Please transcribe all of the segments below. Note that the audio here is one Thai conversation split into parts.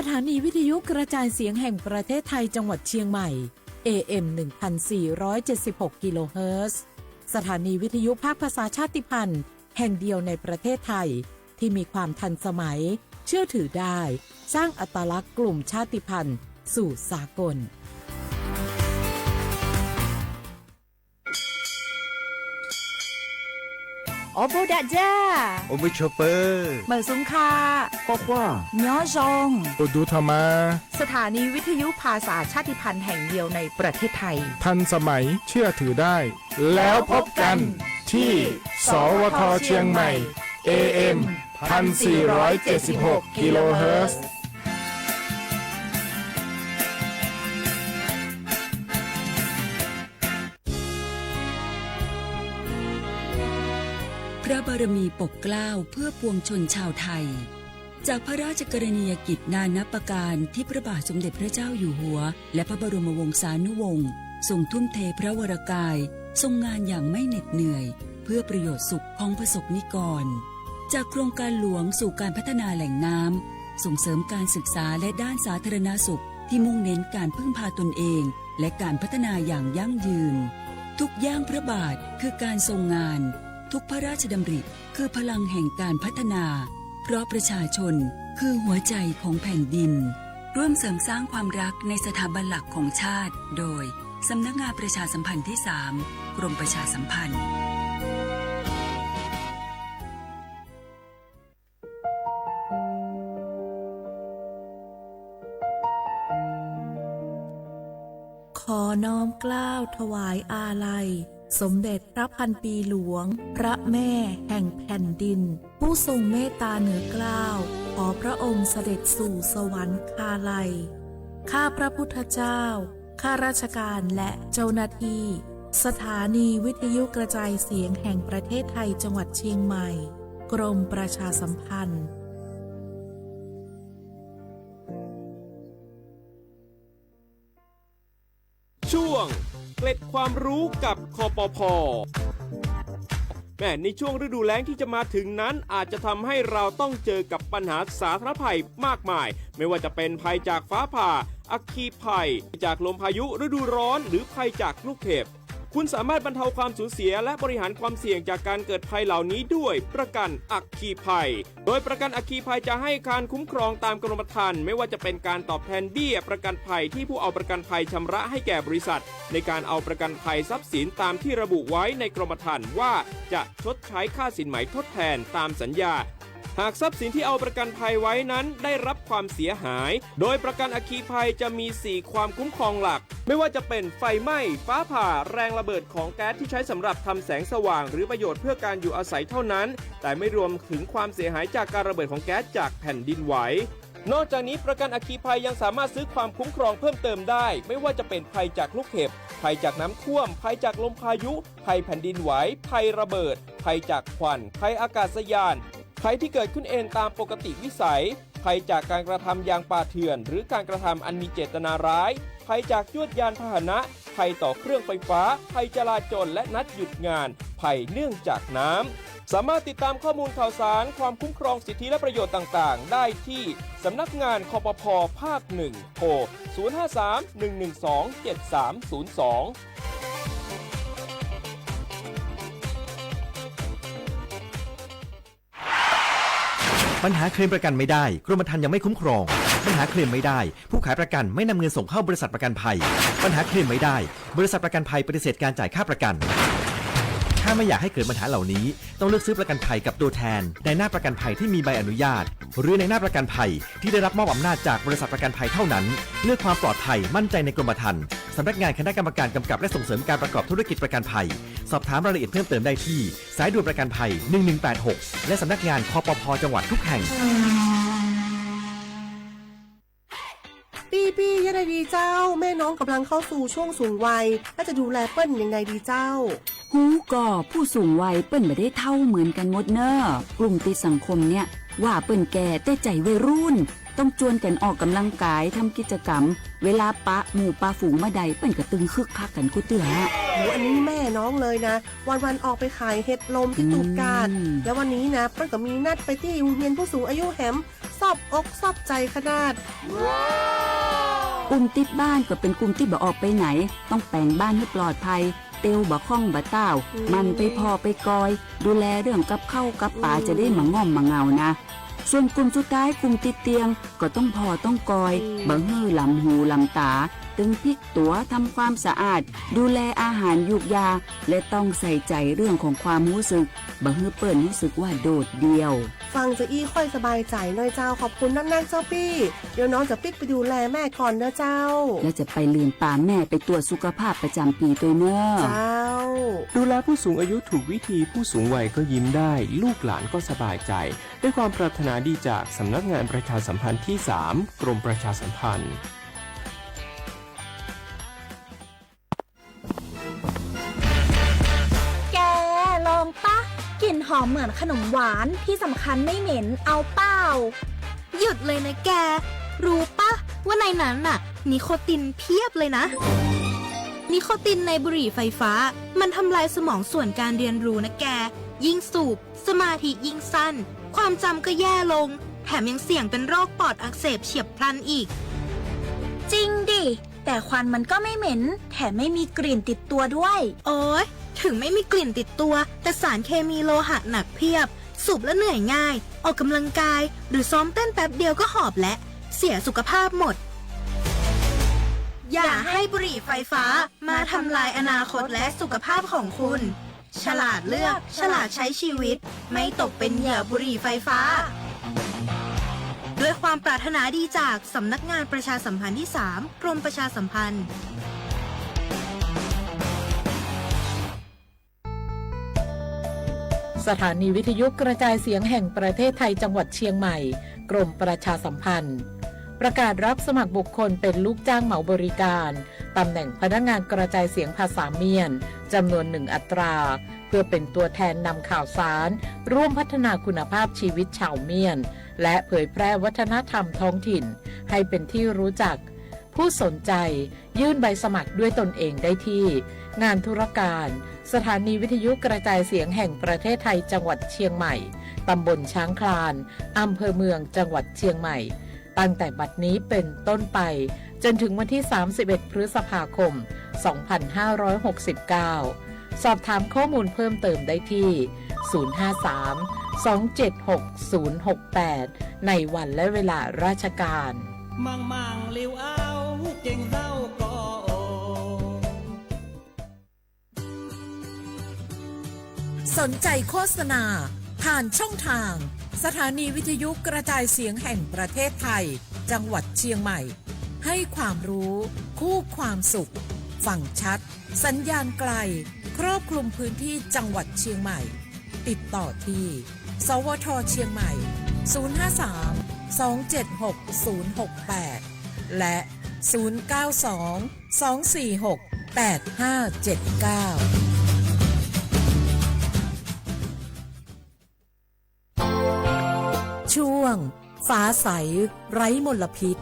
สถานีวิทยุกระจายเสียงแห่งประเทศไทยจังหวัดเชียงใหม่ AM 1476 กิโลเฮิรตซ์สถานีวิทยุภาคภาษาชาติพันธุ์แห่งเดียวในประเทศไทยที่มีความทันสมัยเชื่อถือได้สร้างอัตลักษณ์กลุ่มชาติพันธุ์สู่สากลโอโบดาจ้าโอมิชเปอร์เมอร์ซุงคาก็ว่าย้อจงอุดูธรรมาสถานีวิทยุภาษาชาติพันธุ์แห่งเดียวในประเทศไทยทันสมัยเชื่อถือได้แล้วพบกันที่สวทเชียงใหม่ AM 1476 กิโลเฮิรตซ์พระบารมีปกเกล้าเพื่อปวงชนชาวไทยจากพระราชกรณียกิจนานับประการที่พระบาทสมเด็จพระเจ้าอยู่หัวและพระบรมวงศานุวงศ์ทรงทุ่มเทพระวรกายทรงงานอย่างไม่เหน็ดเหนื่อยเพื่อประโยชน์สุขของประสบนิกรจากโครงการหลวงสู่การพัฒนาแหล่งน้ำส่งเสริมการศึกษาและด้านสาธารณสุขที่มุ่งเน้นการพึ่งพาตนเองและการพัฒนาอย่างยั่งยืนทุกย่างพระบาทคือการทรงงานทุกพระราชดำริคือพลังแห่งการพัฒนาเพราะประชาชนคือหัวใจของแผ่นดินร่วมเสริมสร้างความรักในสถาบันหลักของชาติโดยสำนักงานประชาสัมพันธ์ที่ 3 กรมประชาสัมพันธ์ขอน้อมเกล้าถวายอาลัยสมเด็จพระพันปีหลวงพระแม่แห่งแผ่นดินผู้ทรงเมตตาเหนือเกล้าขอพระองค์เสด็จสู่สวรรคาลัยข้าพระพุทธเจ้าข้าราชการและเจ้าหน้าที่สถานีวิทยุกระจายเสียงแห่งประเทศไทยจังหวัดเชียงใหม่กรมประชาสัมพันธ์ช่วงเกล็ดความรู้กับคปภ.แม้ในช่วงฤดูแล้งที่จะมาถึงนั้นอาจจะทำให้เราต้องเจอกับปัญหาสาธารณภัยมากมายไม่ว่าจะเป็นภัยจากฟ้าผ่าอัคคีภัยจากลมพายุฤดูร้อนหรือภัยจากลูกเห็บคุณสามารถบรรเทาความสูญเสียและบริหารความเสี่ยงจากการเกิดภัยเหล่านี้ด้วยประกันอัคคีภัยโดยประกันอัคคีภัยจะให้การคุ้มครองตามกรมธรรม์ไม่ว่าจะเป็นการตอบแทนเบี้ยประกันภัยที่ผู้เอาประกันภัยชำระให้แก่บริษัทในการเอาประกันภัยทรัพย์สินตามที่ระบุไว้ในกรมธรรม์ว่าจะชดใช้ค่าสินไหมทดแทนตามสัญญาหากทรัพย์สินที่เอาประกันภัยไว้นั้นได้รับความเสียหายโดยประกันอัคคีภัยจะมี 4 ความคุ้มครองหลักไม่ว่าจะเป็นไฟไหม้ฟ้าผ่าแรงระเบิดของแก๊สที่ใช้สำหรับทำแสงสว่างหรือประโยชน์เพื่อการอยู่อาศัยเท่านั้นแต่ไม่รวมถึงความเสียหายจากการระเบิดของแก๊สจากแผ่นดินไหวนอกจากนี้ประกันอัคคีภัยยังสามารถซื้อความคุ้มครองเพิ่มเติมได้ไม่ว่าจะเป็นภัยจากลูกเห็บภัยจากน้ำท่วมภัยจากลมพายุภัยแผ่นดินไหวภัยระเบิดภัยจากควันภัยอากาศยานภัยที่เกิดขึ้นเองตามปกติวิสัยภัยจากการกระทำอย่างป่าเถื่อนหรือการกระทำอันมีเจตนาร้ายภัยจากยวดยานพาหนะภัยต่อเครื่องไฟฟ้าภัยจราจรและนัดหยุดงานภัยเนื่องจากน้ำสามารถติดตามข้อมูลข่าวสารความคุ้มครองสิทธิและประโยชน์ต่างๆได้ที่สำนักงานคปภ.ภาค 1 โทร 053-112-7302ปัญหาเคลมประกันไม่ได้กรมธรรม์ยังไม่คุ้มครองปัญหาเคลมไม่ได้ผู้ขายประกันไม่นำเงินส่งเข้าบริษัทประกันภัยปัญหาเคลมไม่ได้บริษัทประกันภัยปฏิเสธการจ่ายค่าประกันถ้าไม่อยากให้เกิดปัญหาเหล่านี้ต้องเลือกซื้อประกันภัยกับตัวแทนในหน้าประกันภัยที่มีใบอนุญาตหรือในหน้าประกันภัยที่ได้รับมอบอำนาจจากบริษัทประกันภัยเท่านั้นเลือกความปลอดภัยมั่นใจในกรมธรรม์สำนักงานคณะกรรมการกำกับและส่งเสริมการประกอบธุรกิจประกันภัยสอบถามรายละเอียดเพิ่มเติมได้ที่สายด่วนประกันภัย1186และสำนักงานคปภ.จังหวัดทุกแห่งปี้ยังไงดีเจ้าแม่น้องกำลังเข้าสู่ช่วงสูงวัยและจะดูแลเปิ้ลยังไงดีเจ้าฮูก็ผู้สูงวัยเปิ้นไม่ได้เท่าเหมือนกันหมดเนอะกลุ่มติดสังคมเนี่ยว่าเปิ้นแก่แต่ใจวัยรุ่นต้องจวนกันออกกำลังกายทำกิจกรรมเวลาปะหมู่ปะฝูงมาใดเปิ้นก็ตึงคึกคักกันกูเตือ อันนี้แม่น้องเลยนะ วันๆออกไปขายเห็ดลมที่ตูดกาดแล้ววันนี้นะเปิ้ลก็มีนัดไปที่โรงเรียนผู้สูงอายุแหมซอบอกซอบใจขนาด กลุ่มติดบ้านก็เป็นกลุ่มที่บ่ออกไปไหน ต้องแปลงบ้านให้ปลอดภัย เตียวบ่ข้องบ่เต้า มันไปพอไปกอย ดูแลเรื่องกับข้าวกับป่าจะได้มาง่อมมาเงานะ ส่วนกลุ่มสุดท้ายกลุ่มติดเตียงก็ต้องพอต้องกอยบ่ฮื้อลำหูลำตา ตึงพลิกตัวทำความสะอาด ดูแลอาหารยุกยา และต้องใส่ใจเรื่องของความรู้สึกบ่ฮื้อเปิ้นรู้สึกว่าโดดเดี่ยว ฟังจะอี้ค่อยสบายใจหน่อยเจ้าขอบคุณนักๆเจ้าพี่เดี๋ยวน้องจะปิ๊กไปดูแลแม่ก่อนนะเจ้า และจะไปลืมตามแม่ไปตรวจสุขภาพประจำปีตัวเนอะ เจ้า ดูแลผู้สูงอายุถูกวิธีผู้สูงวัยก็ยิ้มได้ ลูกหลานก็สบายใจ ด้วยความปรารถนาดีจากสำนักงานประชาสัมพันธ์ที่ 3 กรมประชาสัมพันธ์ แกลองปะกลิ่นหอมเหมือนขนมหวานที่สำคัญไม่เหม็นเอาเปล่า หยุดเลยนะแก รู้ปะว่าในนั้นน่ะนิโคตินเพียบเลยนะ นิโคตินในบุหรี่ไฟฟ้ามันทำลายสมองส่วนการเรียนรู้นะแก ยิ่งสูบสมาธิยิ่งสั้น ความจำก็แย่ลง แถมยังเสี่ยงเป็นโรคปอดอักเสบเฉียบพลันอีก จริงดิ แต่ควันมันก็ไม่เหม็น แถมไม่มีกลิ่นติดตัวด้วย โอ้ยถึงไม่มีกลิ่นติดตัว แต่สารเคมีโลหะหนักเพียบ สูบแล้วเหนื่อยง่าย ออกกำลังกาย หรือซ้อมเต้นแป๊บเดียวก็หอบและ เสียสุขภาพหมด อย่าให้บุหรี่ไฟฟ้ามาทำลายอนาคตและสุขภาพของคุณ ฉลาดเลือก ฉลาดใช้ชีวิต ไม่ตกเป็นเหยื่อบุหรี่ไฟฟ้า ด้วยความปรารถนาดีจากสำนักงานประชาสัมพันธ์ที่ 3 กรมประชาสัมพันธ์ สถานีวิทยุกระจายเสียงแห่งประเทศไทยจังหวัดเชียงใหม่ กรมประชาสัมพันธ์ ประกาศรับสมัครบุคคลเป็นลูกจ้างเหมาบริการตำแหน่งพนักงานกระจายเสียงภาษาเมียนจำนวน1 อัตรา เพื่อเป็นตัวแทนนำข่าวสารร่วมพัฒนาคุณภาพชีวิตชาวเมียนและเผยแพร่วัฒนธรรมท้องถิ่นให้เป็นที่รู้จัก ผู้สนใจยื่นใบสมัครด้วยตนเองได้ที่งานธุรการสถานีวิทยุกระจายเสียงแห่งประเทศไทยจังหวัดเชียงใหม่ตำบลช้างคลานอำเภอเมืองจังหวัดเชียงใหม่ตั้งแต่บัดนี้เป็นต้นไปจนถึงวันที่31 พฤษภาคม 2569 สอบถามข้อมูลเพิ่มเติมได้ที่ 053-276-068 ในวันและเวลาราชการ มั่งลิวเอาเก่งเศร้าก็โอ สนใจโฆษณาผ่านช่องทางสถานีวิทยุกระจายเสียงแห่งประเทศไทยจังหวัดเชียงใหม่ให้ความรู้คู่ความสุขฟังชัดสัญญาณไกลครอบคลุมพื้นที่จังหวัดเชียงใหม่ติดต่อที่สวทเชียงใหม่053-276-068 และ 092-246-8579ช่วงฟ้าใสไร้มลพิษ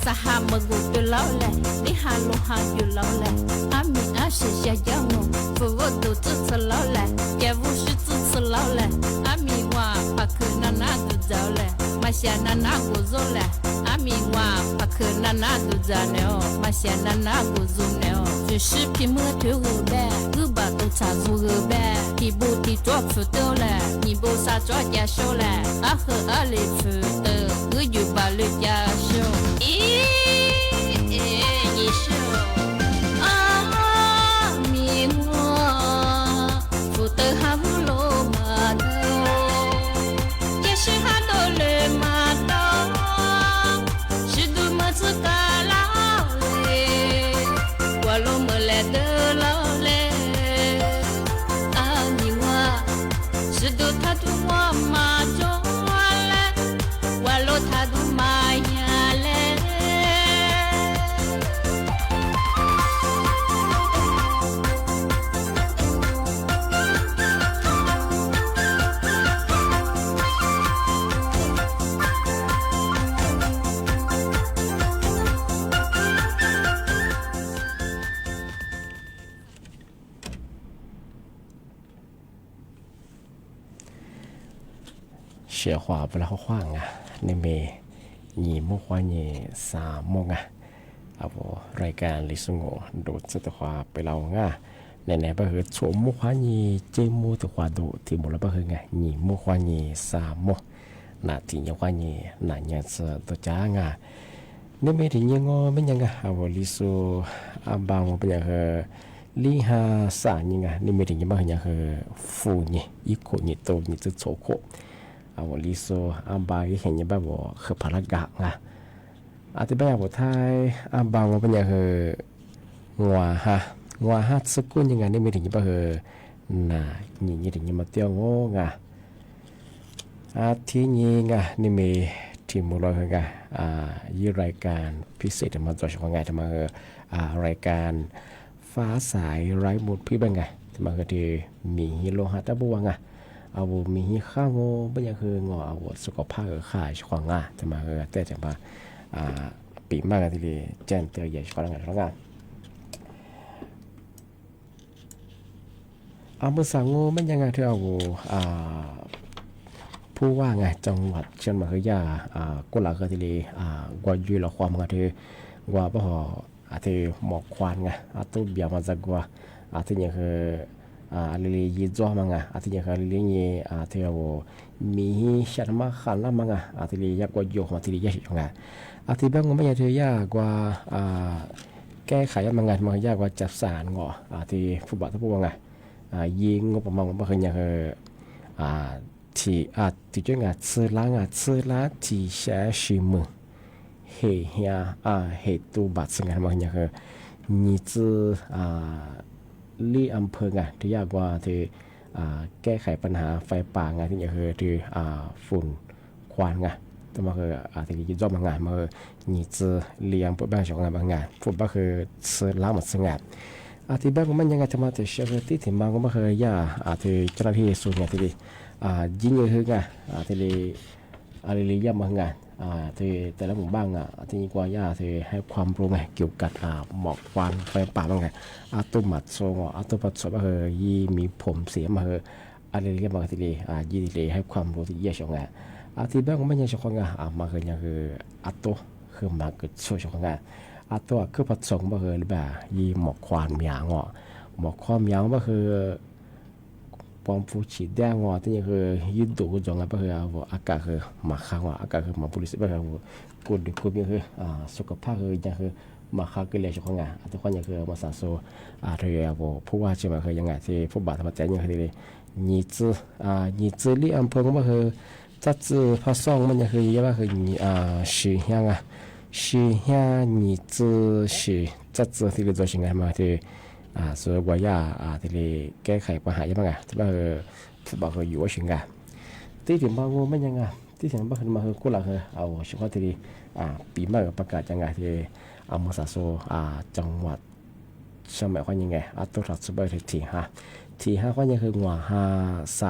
sa ha ma gu tu lo le ni ha lo ha yu lo le a mi a shi xia yang no fu wo du tu tu lo le ye wu shi tu tu lo le a mi wa pa ku na na du zao le ma xia na na gu zo le a mi wa pa ku na na du za ne o ma xia na na gu zo ne o只是屏幕图个呗个把都查出个呗提不提做出的了你不啥做家手了啊和啊里出的个有把绿家手咦你手啊咪我不得哈不罗马的也是哈多了马的是多么子嘎啦嘞我罗么来的老嘞啊你我是多他多我马中嘞我罗他多马呀嘞เสียขวาไปแล้วขว้างอ่ะในเมหนีมุกว่าหนีสามโมงอ่ะเอารายการลิสงโงโดดสตขวาไปเราง่ะในๆไปคือสวมมุกว่าหนีเจมูตขวาโดที่หมดแล้วไปคือไงหนีมุกว่าหนีสามโมนาทียังว่าหนีนาเนี่ยเสตัวจ้างอ่ะในเมถึงยังงอไม่ยังอ่ะเอาลิสูอันบางเป็นอย่างคือลีฮาสานี่ไงในเมถึงยังบ้างอย่างคือฟูนี่อีโคนี่โตนี่จะโฉโคเอาลิโซอันบางที่เห็นยังแบบว่าคือพลังกะไงอาจจะแบบว่าไทยอันบางว่าเป็นอย่างคืองัวฮะสกุลยังไงนี่ไม่ถึงยังแบบคือน่ะนี่ถึงยังมาเที่ยวโง่ไงอาทิตย์นี้ไงนี่มีทีมมูลค่าไงยี่รายการพิเศษมาตัวช่วงไงทำมารายการฟ้าสายไร้หมดพี่เป็นไงทำมาคือที่มีฮิโรฮัตตะบัวไงเอามีข้าวงูไม่ยังคืองอเอาสุขภาพข่ายช่วงง่ะจะมาแต่จะมาปีมากกันทีเดียวแจ้งเตือนใหญ่ช่วงง่ะช่วงง่ะเอาเมื่อสังงูไม่ยังไงที่เอาผู้ว่าไงจังหวัดเชียงใหม่คือยากุหลาบกันทีเดียวกว่าอยู่ละความกันที่กว่าบ่อาทิหมอกควานไงตู้เบียร์มาจากกว่าอาทิยังคือลิยีจ้ามังอ่ะอาทิยังคือลิยีที่เรามีฉันมาขันละมังอ่ะอาทิยากกว่าโยกมาทิยากช่วงไงอาทิบางไม่ยากที่ยากกว่าแก้ไขมังไงมันยากกว่าจับสารงออาทิฟุตบอลทุกพวกไงยิงงบประมาณมันคือยังคือที่จะงานซื้อล้างที่เสียชิมเหตุบัตรสิ่งอะไรอย่างเงี้ยนี่จะลีอำเภอไงที่ยากกว่าที่แก้ไขปัญหาไฟป่าไงที่อย่างที่ฝุ่นควันไงแต่มาคือที่ยิ่งจอมงานมาคือนี่จะเลี้ยงพวกบ้านชาวงานบางงานฝุ่นก็คือซื้อล้างหมดสิ่งงานที่บ้านมันยังไงจะมาแต่เชื่อที่ถึงบางก็มาคือยาที่เจ้าหน้าที่ส่วนใหญ่ที่ยิ่งเยอะไงที่อะไรเลี้ยงบางงานที่แต่ละหมู่บ้านที่กว่าย่าที่ให้ความรู้ไงเกี่ยวกับหมอกควันไฟป่าบ้างไงตุ่มหมัดโซงตุ่มหมัดโซก็คือยี่มีผมเสียมาคืออะไรเรียกมาที่นี่ยี่ที่ให้ความรู้ที่เยอะชงไงที่บ้านไม่ยังชงไงมาคือยังคือตุคือมาเกิดช่วยชงไงตุคือผสมมาคือแบบยี่หมอกควันมีอย่างหมอกควันมีอย่างก็คือความฟูชีแดงที่นี่คือยืดตัวจงก็คืออากาศคือมาข้างอากาศคือมาบริสุทธิ์ก็คือกูดนี่คือสุขภาพคือยังคือมาข้างก็เลยช่วงงานทุกคนยังคือมาสะสมที่ผู้ว่าใช่ไหมคือยังไงที่ผู้บาดทำใจยังคือนี่จื้อลีอำเภอก็คือจัดจื้อพระสงฆ์มันยังคือยังว่าคือสีเฮียงสีเฮียนี่จื้อสีจัดจื้อที่เราจะสิ่งอะไรมาที่ส่วนกว่ายาที่แก้ไขปัญหายังไงที่ว่าฟุตบอลคืออยู่ว่าสิ่งไงที่ถึงบางงูไม่ยังไงที่ถึงบางคนมาคือกุหลาบคือเอาเฉพาะที่ปีใหม่ประกาศยังไงที่เอามาสะสมจังหวัดเชียงใหม่ว่ายังไงตัวถัดสุดไปที่ห้าว่ายังคือว่า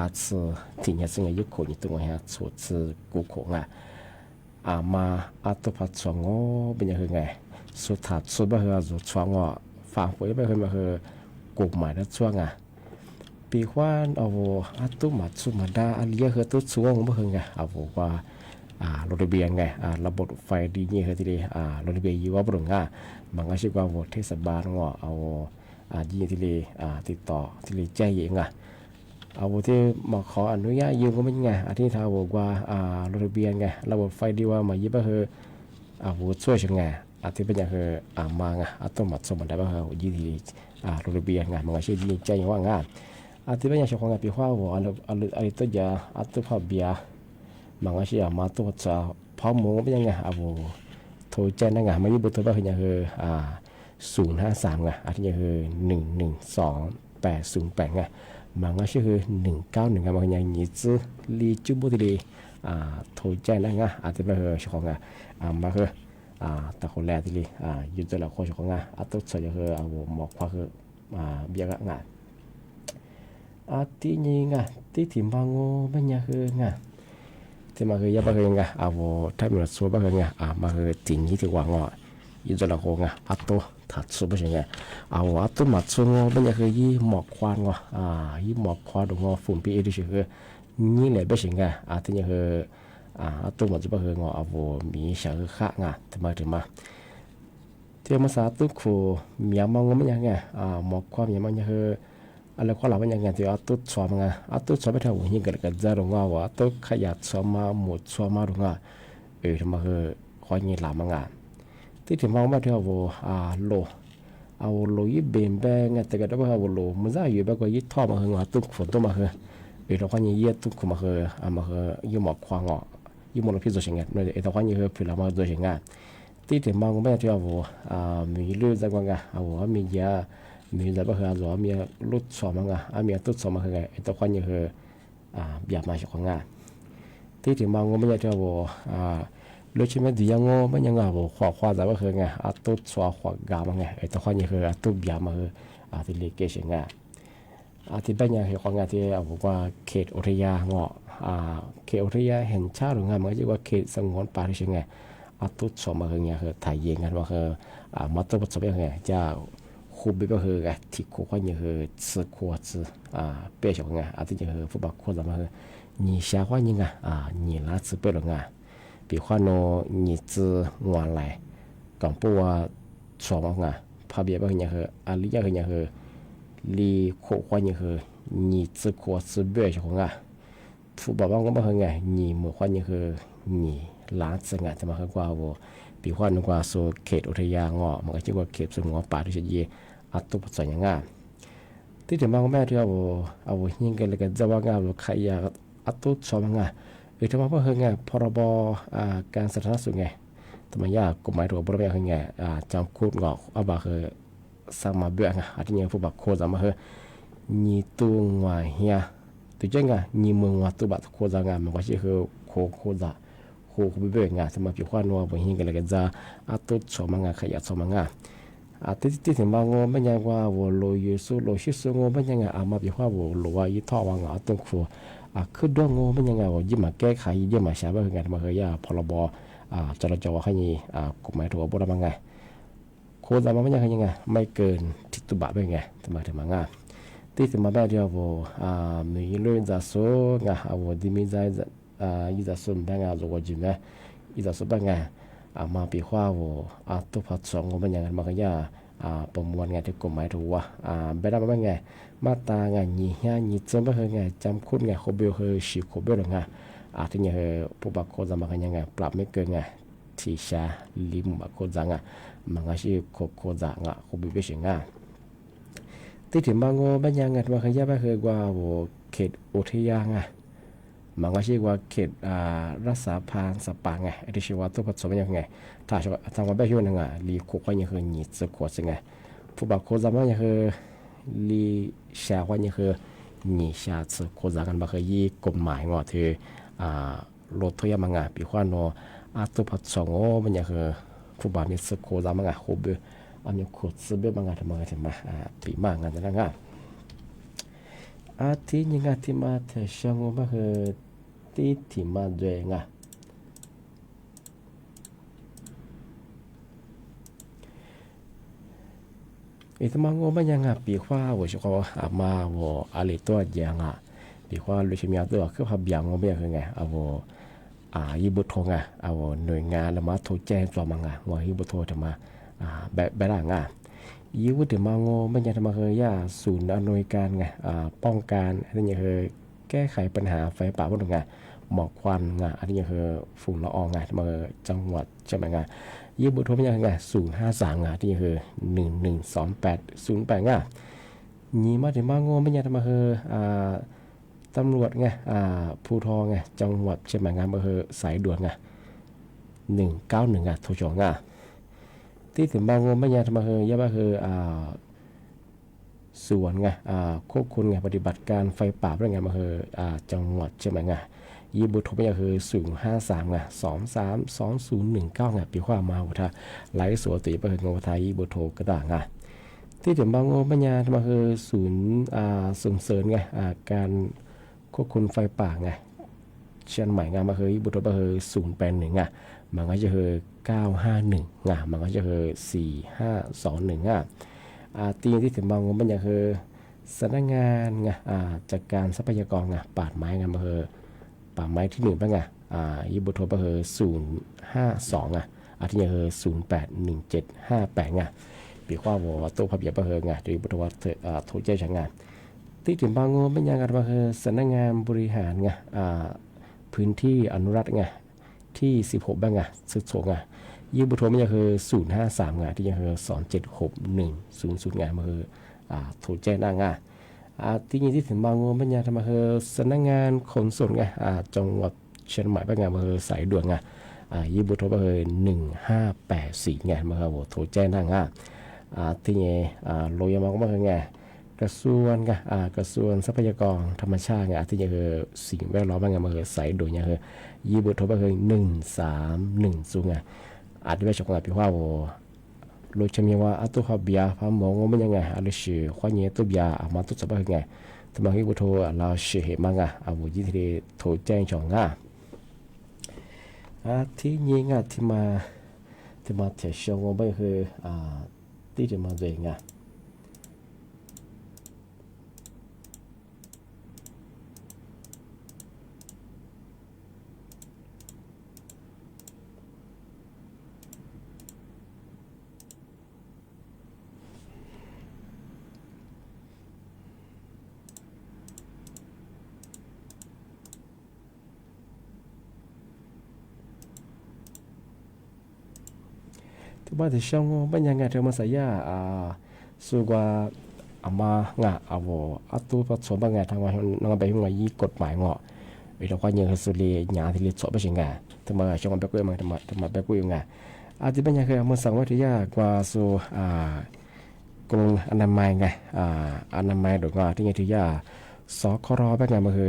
5 4ที่เนี่ยซึ่งอายุคนอยู่ตรงนี้สุดคือกูโขง มาตุพัดสองเป็นยังไงสุดท้ายสุดบ่เฮาสุดช่วงฟังไปบ่เฮามาเฮกลุ่มหมายนัดช่วงปีควานเอาตุมาสุมาดาอันเลียเฮตุช่วงบ่เฮงเอาว่ารถเบียงไงระบบไฟดีนี่เฮทีเดีรถเบียงอยู่ว่าบ่งมันก็ชื่อว่าเทศบาลเอายี่ทีเลยติดต่อทีเลยแจ้งเองเอาที่มาขออนุญาตยืมก็ไม่ไงที่ท้าบอกว่ารถเบียงไงระบบไฟดีว่ามายี่บ่เฮช่วยช่างไงที่เป็นอย่างมาไงต้องมาสมบัติได้บ่เฮยี่ทีรถเบียงไงมันก็ชื่อยี่แจ้งว่างที่เป็นอย่างเช่นของปีว่าอะไรตัวอย่าตัวพอเบียมันก็ชื่อมาตัวจะพอมงเป็นยังไงโทรแจ้งได้ไงมายี่บุตรบ้าคืออย่าง053ไงที่อย่าง112-808ไงมันก็ชื่อ191ไงมันอย่างนี้จื้อลีจุบุตรีโทรแจ้งได้ไงที่เป็นช่องไงมาคือแต่คนแรกที่อยู่ตัวละคนช่องไงตัวจะหมอกว่าคือเบียร์ไงที่นี่ไงที่ถิ่นบางโง่เป็นยังไงที่มาคือยาบ้าคือไงถ้ามีรถสูบบ้าคือไงมาคือถิ่นนี้ที่ว่างอยู่ตัวละคนไงตัวถัดสูบไปยังไงตัวมาสูงเป็นยังคือยี่หมอกควานยี่หมอกควานตรงฝุ่นพีเอดิชื่อนี่แหละเป็นยังไงที่ยังคือตัวมาสูบบ้าคือมีเสือข้างที่มาถึงมาที่มาสาตุคูมียามองเป็นยังไงหมอกควานมียามยังคืออะไรก็เราเป็นยังไงที่ตุดสวมไงตุดสวมไปเท่าหัวหิ้งกันจะรงตุดขยับสวมมาหมดสวมมารงที่มาคือคอยงี้หลามงที่ถึงมองมาที่โลโลยี่เบนแบงแต่ก็ได้ว่าโลมันจะอยู่แบบก็ยี่ท่อมาคือตุดฝนตัวมาคือเราคอยงี้ยี่ตุดขมาคือมาคือยี่หมอกควางยี่หมอกพิษตัวเชิงเนี่ยเราคอยงี้คือผิวเรามาตัวเชิงที่ถึงมองมาที่มีเลือดจากว่ามียามีอะไรบ้างมีลุดสอมงมีตุดสอมงตัวคนยังแบบมาจากของที่ถึงบางไม่ใช่ที่รู้ใช่ไหมดียังไม่ยังขวาอะไรบ้างตุดสอขวากามงตัวคนยังตุดแบบมาที่เล็กเกชิงที่เป็นยังของที่บอกว่าเขตอุทยานเขตอุทยานเห็นชาหรืองมันก็เรียกว่าเขตสงวนป่าที่เชิงตุดสอมงถ่ายเย็นกันว่ามาตุดสอมงจะคูบีก็คือที่คู่ความยังคือสื่อคู่สื่อเปี้ยของที่ยังคือฟุตบอลคู่ละมาคือ你下话你你拿资本了比话呢你资换来讲不话说嘛怕别个ยังคือ里ยังคือยังคือลีคู่ความยังคือ你资คู่资本ของฟุตบอลบ้างก็บ่คือ你หมู่ความยังคือ你ล้าน资จะมาคือกว่า比话นึกว่าโซเขตอุทยานมันก็ชื่อว่าเขตสงวนป่าที่เฉยตุปัจจัยยังที่ถึงบางแม่ที่ยิ่งกันเลยกันจะว่างใครอยากตุชอบงทำไมเพราะพรบการสาธารณสุขทำไมยากกฎหมายตัวบริเวณจำคุกบาคือสร้างมาเบื่อที่ยังผู้บักโคจะมายี่ตัวงวเฮียตัวเจ้ายี่เมืองว่าตัวบักโคจะมันก็ชื่อโคจะโคเบื่อสมัยพี่ขวัญว่ายิ่งกันเลยกันจะตุชอบขยันชอบที่ถึงบางไม่ยังว่าโลยูสุโลชิสุไม่ยังมาพี่ว่าโลว่ายี่ท่อวางตัวคู่คือดวงไม่ยังยี่มาแก้ไขยี่มาใช้บ้างมาเคยพรบจราจรให้ยี่กฎหมายถูกบริบาลโคจะมาไม่ยังไม่เกินทิตุบะเป็นทำไมถึงมาที่ถึงมาแบบเดียวมีเรื่องจะสู้ดิมิใจยี่จะสู้แบบโลกจิ๋มยี่จะสู้แบบมาปีว่าตัวพัดสองมันยังมาขยะประมวลที่กฎหมายถูกว่าแบบนั้นเป็นมาตรายี่จำเป็นจำคุกโคเบลชิโคเบลที่ยังผู้บักโคจะมาขยะปรับไม่เกินที่ชาลิมบักโคจังมันก็ชื่อโคจังโคเบลชิงที่ถึงบางมันยังมาขยะไม่เคยว่าเขตอุทยานมันก็ชื่อว่าเขตรักษาพันธุ์สัตว์ป่าที่ชื่อว่าตัวผสมยังถ้าทางว่าแบบนี้ลีคู่ความยังคือยี่สิบขวดสิผู้บักโคจะมายังคือลีชาว่ายังคือยี่ชาสิบขวดกันบักยี่กฎหมายที่รถทยามังปีขวัญตัวผสมมันยังคือผู้บักมีสิบขวดมังโคเบมีขวดสิบเบ็ดมังทำมาปีมังจะนั่งที่ยังที่มาเทชงมันคือที่มาด้วย他妈我们样啊，比话我说阿妈我阿里多样啊，比话ลูกชิมยาตัวคือพาเบียง我们样คือไงยิบุโทงหน่วยงานละมาโทรแจ้งตัวมังว่ายิบุโทจะมาแบบร่างยิบุถึงมาโง่ไม่ยังทำมาเคยศูนย์อำนวยการป้องกันอะไรอย่างเงี้ยแก้ไขปัญหาไฟป่าพวกนี้หมอกควันอะไรอย่างเงี้ยฝุ่นละอองมาจังหวัดใช่ไหมยิบุโทไม่ยัง053ที่คือ112808ยี่มาถึงมาโง่ไม่ยังทำมาเคยตำรวจภูธรจังหวัดเชียงใหม่มาคือสายด่วน191โทรจองที่ถึงบางงไม่ยาทำมาคือยาบ้าคือส่วนควบคุมปฏิบัติการไฟป่าเรื่องมาคือจังหวัดเชียงใหม่ยีบุตรไม่ยาคือ053232019ปีความมาวุฒาไหลสวติประเหินงวทายยีบุตรกระด่างที่ถึงบางงไม่ยาทำมาคือศูนย์ส่งเสริมการควบคุมไฟป่าเชียงใหม่มาคือบุตรคือ081มันก็จะคือ951มันก็จะคือ4521ตีที่ถึงบางมันจะคือสำนักงานจัดการทรัพยากรป่าไม้มาคือป่าไม้ที่1บ้างยิบุตรคือ052ที่จะคือ081758ปีความว่าตัวพับยาประเฮงที่บุตรว่าโทรแจ้งงานที่ถึงบางงเป็นยังไงมาคือสำนักงานบริหารพื้นที่อนุรักษ์ที่16บ้างสุดโสยิบุตรมันจะคือ053ที่จะคือ276100มาคือโทรแจ้งได้ที่นี้ที่ถึงบางงเป็นยังมาคือสำนักงานขนส่งจังหวัดเชียงใหม่บ้างมาคือสายด่วนยิบุตรมาคือ1584มาคือโทรแจ้งได้ที่นี้โรยมาก็มาคือกระทรวงกระทรวงทรัพยากรธรรมชาติที่จะคือสิ่งแวดล้อมบ้างมาคือสายด่วนคือยีบุตรมาคือ1310อาจจะไม่ชกพี่ว่าโลชมีว่าตัวเขาเบียพามองว่ามันยังไงอะไรชื่อความเงี้ยตัวเบียมาตัวจะเป็นไงทำไมยีบุตรเราเชื่อมั่งวุฒิที่โทรแจ้งจองที่นี้ที่มาเทชงว่าคือที่จะมาเรื่องที่บ้านที่ช่องบ้านยังไงเธอมาใส่ยาสุกว่าอามาตัวผสมบางทางว่าน้องไปหัวยี่กฎหมายเวลาความยังสุริยาที่เลี้ยงสอบไปชิงทำไมช่องแบบกุ้ยมันทำไมแบบกุ้ยที่บ้านยังเคยมาสั่งว่าที่ยากว่าสุกรมอนามัยอนามัยโดยที่ยังที่ยาสครบ้างมาคือ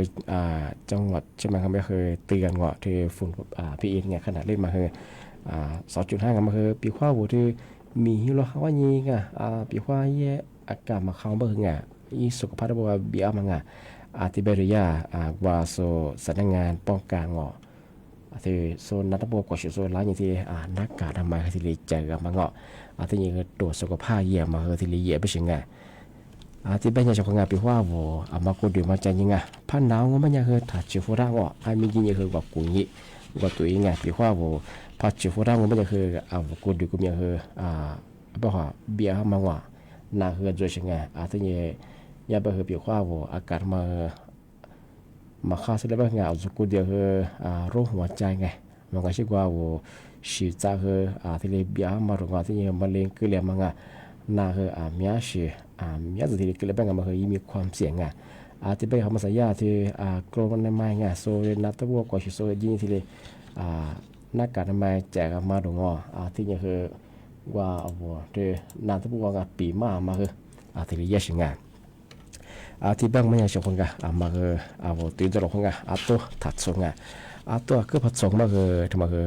จังหวัดใช่ไหมครับไม่เคยเตือนที่ฝุ่นพีเอ็นขนาดเล่นมาคือ2.5มาคือปีข้าวที่มีฮิโรฮาวานีปีข้าวแย่อากาศมาเข้าบ้างอีสุขภาพบัวเบียมังที่เบริยาวาโซสำนักงานป้องกันที่โซนนักบัวกว่าโซนร้านอย่างที่นักการทำมาที่ลีเจอกับมังที่ยังตรวจสุขภาพเยี่ยมมาที่ลีเยี่ยมไปชิงที่เป็นยังชาวงานปีข้าวมาคุยดูมาใจยังพันดาวมันยังคือถัดชิฟุระมีจริงยังคือแบบกุยว่าตัวเองปีข้าวพอชิฟุระมันจะคือคุยดูกุมยังคือบ่ฮะเบียมังน่าคือจะชิงที่ยังไปคือปีข้าวอากาศมาข้าศึกแล้วบางอย่างสุกุเดียวคือโรคหัวใจมันก็ชื่อว่าชีจ้าคือที่เรียบยามาตรงที่ยังมะเร็งคือเรียมังน่าคือมีอาชีมีอาชีพที่เรียบแบบมันคือมีความเสี่ยงที่ไปทำมาสัญญาที่กรมอนามัยโซเรนัตบัวกว่าชิโซยินที่เรียนักการอนามัยแจกมาตรงที่ยังคือว่าที่นัตบัวปีมาคือที่เรียกชิงที่บางไม่ใช่ชาวคนมาคือตื่นตระหนกตัวถัดส่งตัวคือผัดส่งมาคือทำมาคือ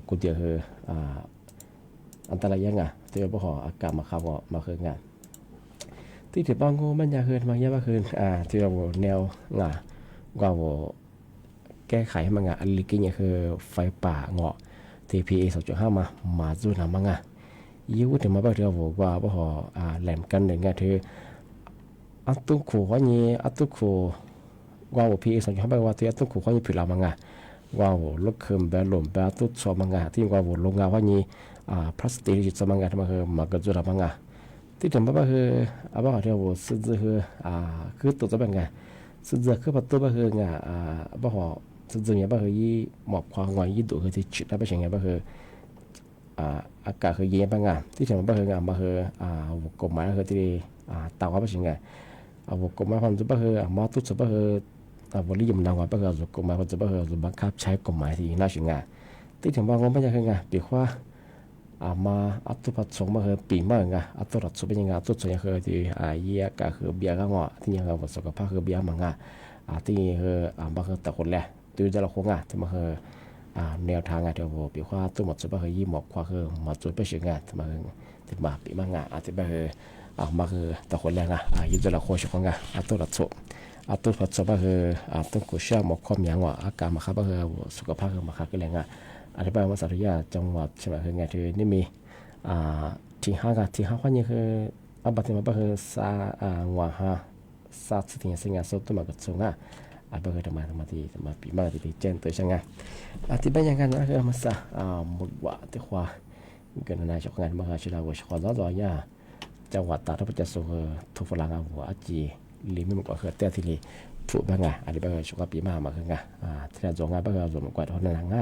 กูเดียวคืออันตรายยังที่บ่ขออากาศมาขับมาคืองานที่ถือบางโง่มันยาคืนบางอย่างคืนที่เราแนวว่าแก้ไขมันอันลิกิเนี่ยคือไฟป่าTPA 2.5มาจูนำมัง yếu thì mà bao giờ vừa qua bao họ làm cân để nghe thì ăn tu khổ quá nhỉ ăn tu khổ qua bộ phim sản xuất bao qua thì ăn tu khổ quá nhỉ phim làm mà qua bộ lúc khum bé lùm bé tu so màที่qua bộ lông ngà quá nhỉ plastic so mà mà cái chỗ làm màที่ถึงbao giờ bao giờ bộ sử dụng cứ tụt ra bằng sử dụng cứ bắt tu bao giờ bao họ sử dụng bao giờ y một khoa ngoài y đủ thì chỉ là bao giờ bao giờอากาศคือเย็นบ้างที่ถึงบ้างคือมาคือวุกกมาคือที่ตาวบ้างไงวุกกมาความจุบ้างคือมาตุสบ้างคือวอลลุ่มนางว่าบ้างคือวุกกมาความจุบ้างคือบังคับใช้กฎหมายที่น่าชิงที่ถึงบ้างก็ไม่ใช่คือไงปีว่ามาอัตุพัดสงบ้างคือปีมากไงอัตุรัดสุเป็นยังไงอัตุส่วนใหญ่คือที่ยี่ก็คือเบียร์ก็งอที่ยังคือสุขภาพคือเบียร์มังที่คือบ้างคือแต่คนแรกตัวจะเราคงที่มาคือแนวทางเดียวปีว่าตัวหมดสุภาพยี่หมอกว่าคือหมดจุดไปเชื่องที่มาถึงมาปีมางที่มาคือมาคือแต่คนแรกยิ่งจะเราโคชของตัวรัดสุตัวรัดสุคือต้องกุศลหมอกความยังว่าอาการมาครับคือสุขภาพคือมาครับก็แรงอธิบายว่าสารยาจังหวัดใช่ไหมคือไงที่นี่มีที่ห้าว่านี่คือบัตรมาคือซาหัวฮะซาสิ่งสิ่งสุดตัวมาก็ส่งapa kata mati pi ma di chen to sanga ati banyak kan ada masa mugwa te khwa gan na chok ngan ma ha chila wo khwa za ya จังหวัดตากจะส่งทุฝรั่งหัวจีลิมิมก็คือเตี้ยที่ลีผูกบ้างอันนี้บ้างชุกปีมาคือที่เราจงบ้างเราจงกว่าคนนั้น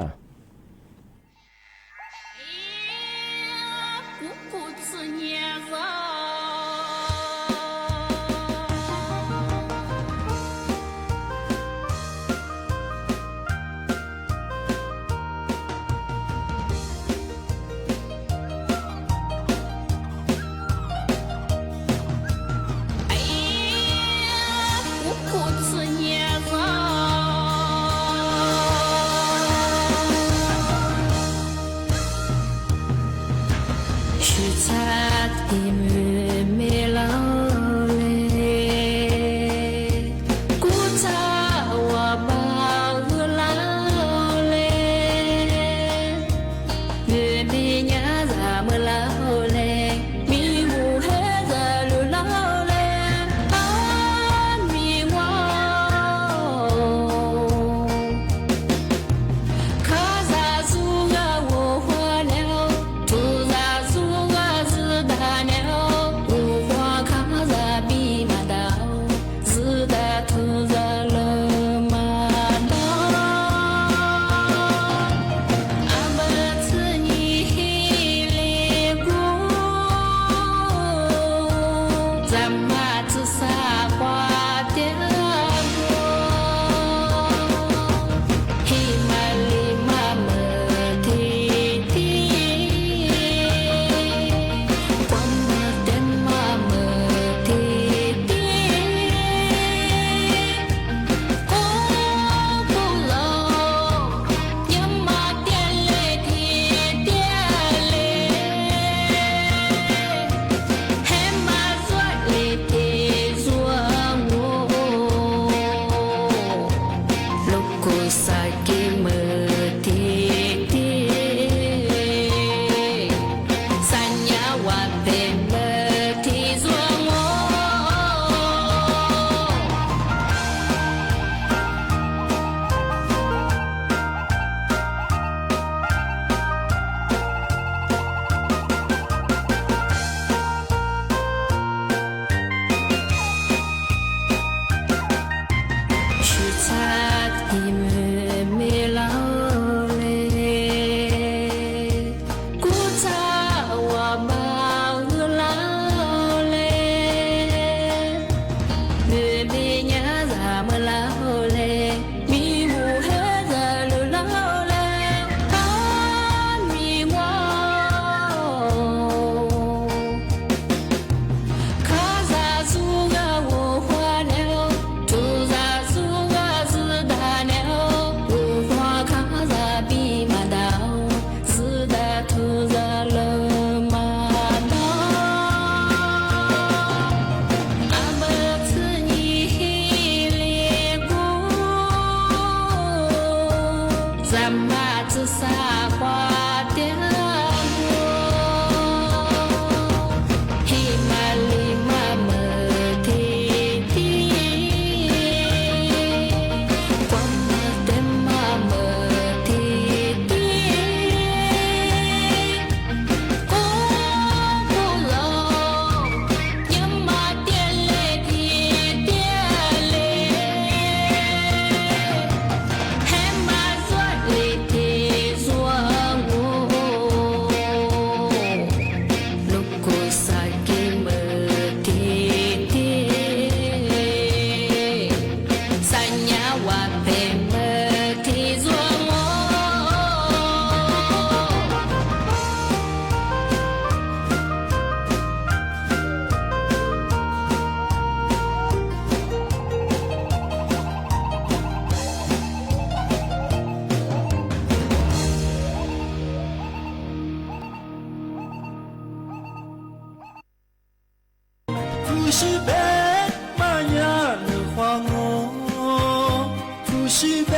是白马呀能花我不是白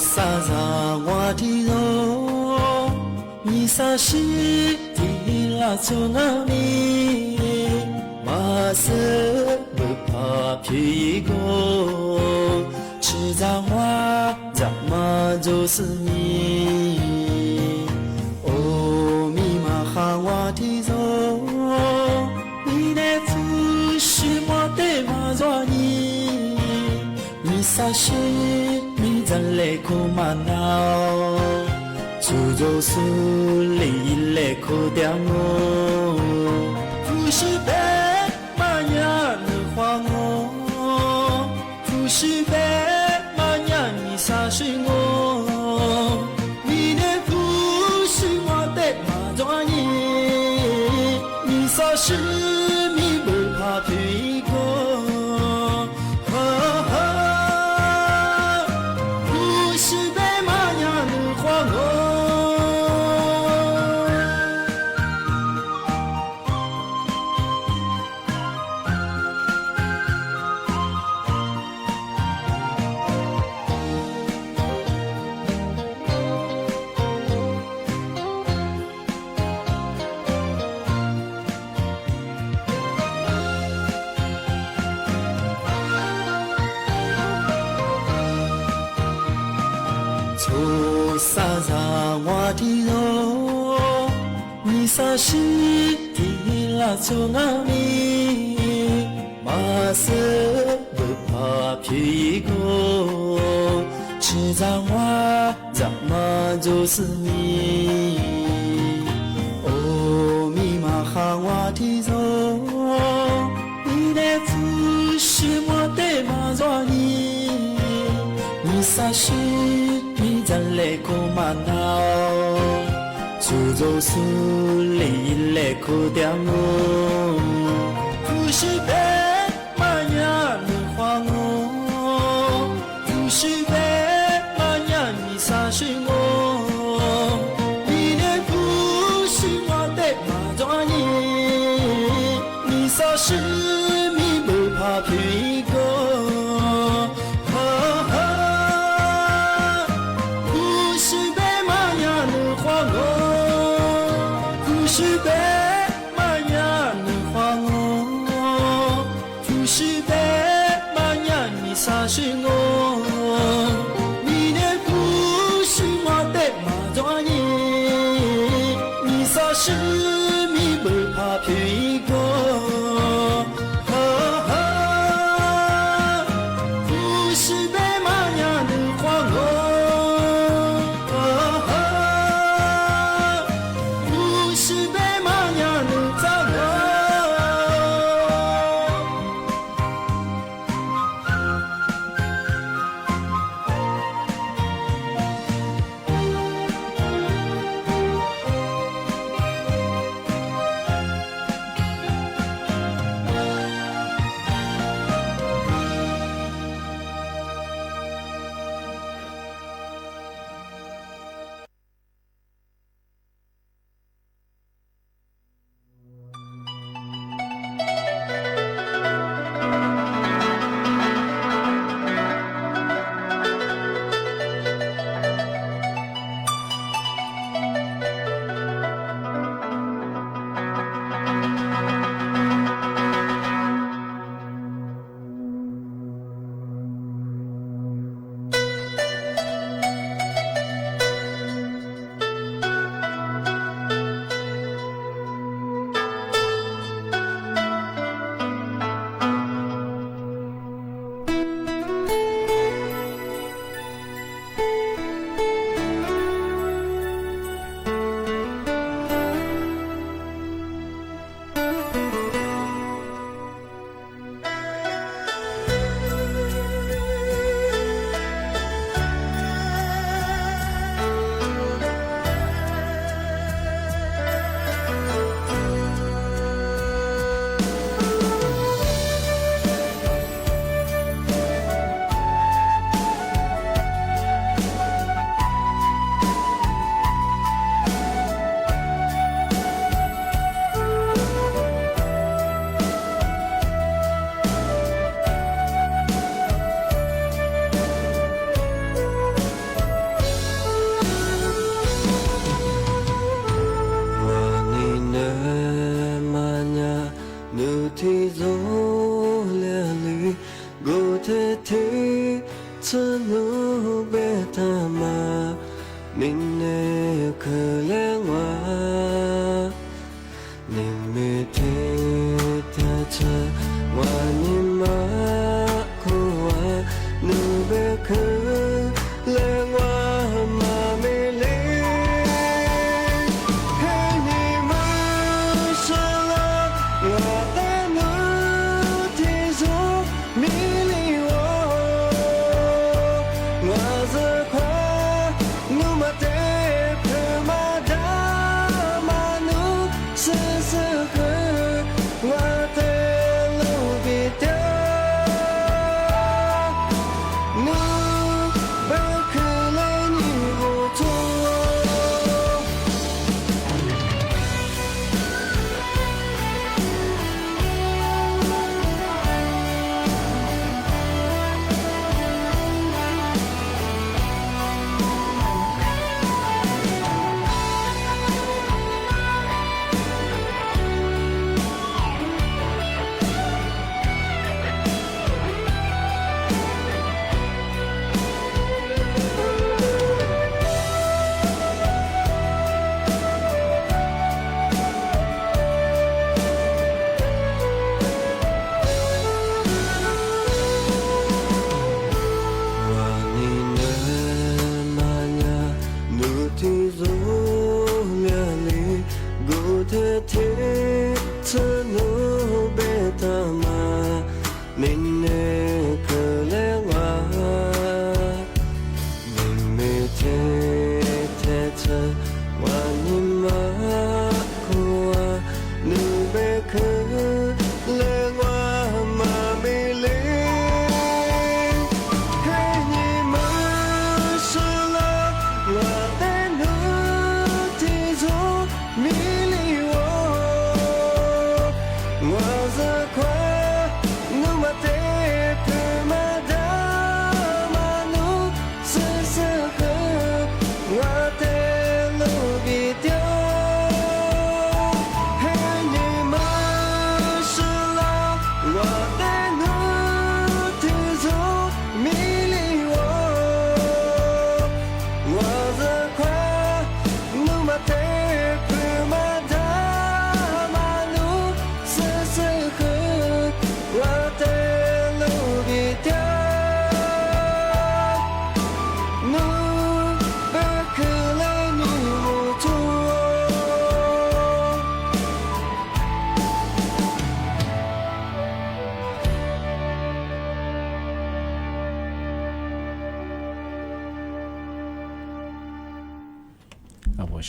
萨萨瓦提罗，米萨西提拉从阿米，马色不怕皮过，吃脏话咱们就是你。哦，米玛哈瓦提罗，你的父是我的马抓你，米萨西。咱来苦嘛闹，出走苏里来苦掉我，不是白马呀能花我，不是白马呀你杀死我，你的不是我的马抓你，你杀死你不怕皮过。萨萨瓦提罗，米萨西提拉从阿米，马色不怕皮过，吃脏话咱们就是你。哦，米玛哈瓦提罗，你的父是我的马抓你，米萨西。咱来苦嘛闹，出走苏里来苦掉我，不是白马呀能花我，不是白马呀你杀死我，你的不是我的马抓你，你杀死你不怕皮过。杀死我，你的不是我的马抓你，你杀死你不怕皮过，不是白马呀能花我，不是白马呀能抓我。ที่โซเลียลีกูเทที่เธอโนเบตามานินเนเคเลวานิมิเทเธอเธอวานิมาคูวานูเบคือเลวามาไม่เล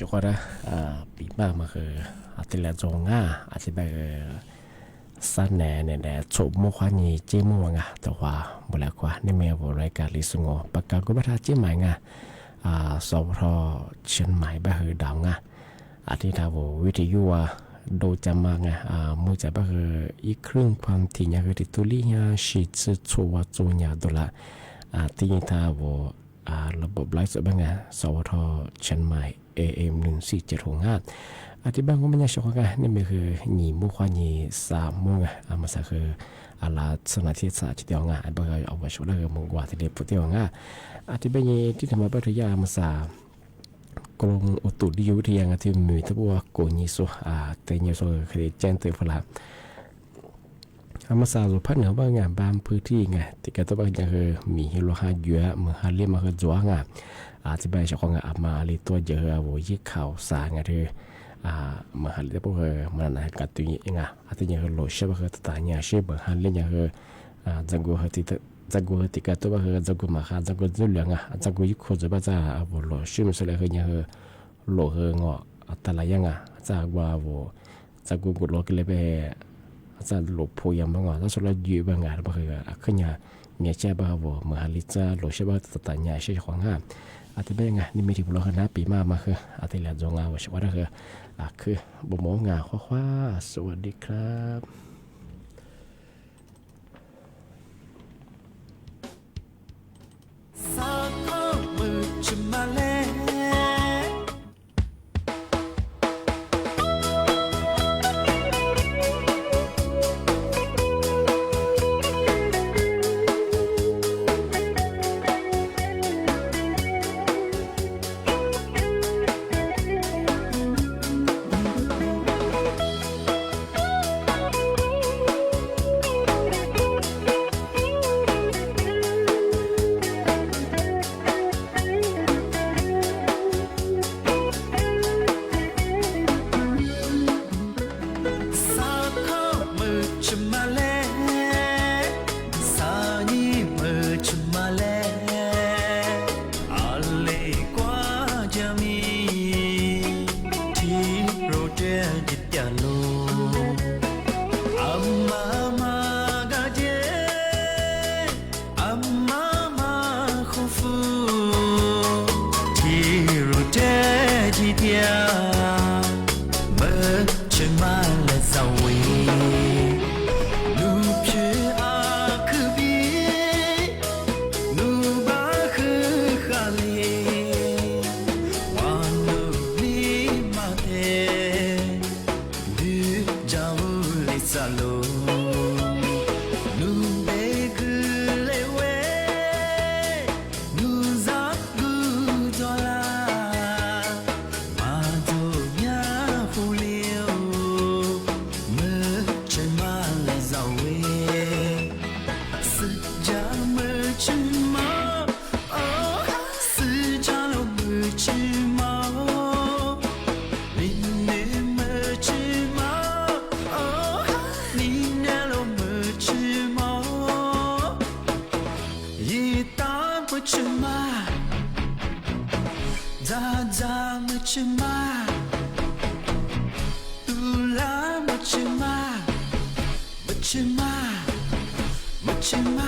ชกว่าปีมากมาคืออาทิตย์ละจงอ่ะอาทิตย์แบบสั้นแน่เนี่ยชมมุขวานี่เจ้ามัวงะแต่ว่าบุหรี่กว่านี่แม่บุรายการลิสงอประกาศกุบัตรเจ้าใหม่งะสอบรอเชียงใหม่แบบคือดาวงะอาทิตย์ทาววิทยุโดยจำมางะมุ่งจะแบบคืออีกครึ่งความถี่เนี่ยคือติดตุลีเนี่ยชีดชัวจูเนี่ยตัวละที่ยิ่งทาวระบบไลฟ์สดบ้างไงสวทเชียงใหม่ AM 1475อธิบายว่ามันยังชกกันนี่มันคือหนีมุขวานี่3มุงมาสักคืออาลาสนาที่สาจิตยองบางเอาไว้ช่วยเรื่องมึงว่าที่เด็กพุทธยองอธิบายที่ทำมาปัทยามาสากรมอุตุนิยมวิทยาที่มีทั้งว่าโกนิโซเตนิโซคือแจ้งเตือนพลังมาสาสุพรรณเหนือบ้างบางพื้นที่ไงที่ก็ต้องบางอย่างคือมีฮิโรฮาเยอะเมื่อฮาเลียมาคือจัวงอธิบายชาวของมาลีตัวเยอะโวยข่าวสารไงที่มาฮาลีพวกมันกัดตัวนี้ไงอาทิตย์นี้คือโลเชื่อว่าคือตาเนี่ยเชื่อว่าฮาลีเนี่ยคือจังกูคือจังกูที่ก็ตัวคือจังกูมาค่ะจังกูจุดเหลืองจังกูยิ่งคนจะบ้าจ้าโลเชื่อมันสุดเลยคือเนี่ยคือโลเฮงตาลายังจ้าว่าจังกูกดโลกิเลเปจะหลบพยามบ้างถ้าสุดแล้วยืดบางงานบางคือขึ้นเนี่ยเนี่ยเจ้าบ้าเมื่อฮาลิจ้าหลบเชื่อว่าตาเนี่ยเชื่อของห้ามอาทิตย์เป็นยังไงนี่มีที่บุรุษคณะปีมาคืออาทิตย์ละจงว่าว่าคือบ่มองงาคว้าสวัสดีครับ zalo nu be gule we nu za gu dola ma do nya fu liu me chen ma le za we si ja me chen ma oh si ja lo me chen ma你那么吃吗？哦，你那了么吃吗？一大不吃吗？咋咋么吃吗？杜拉么吃吗？不吃吗？不吃吗？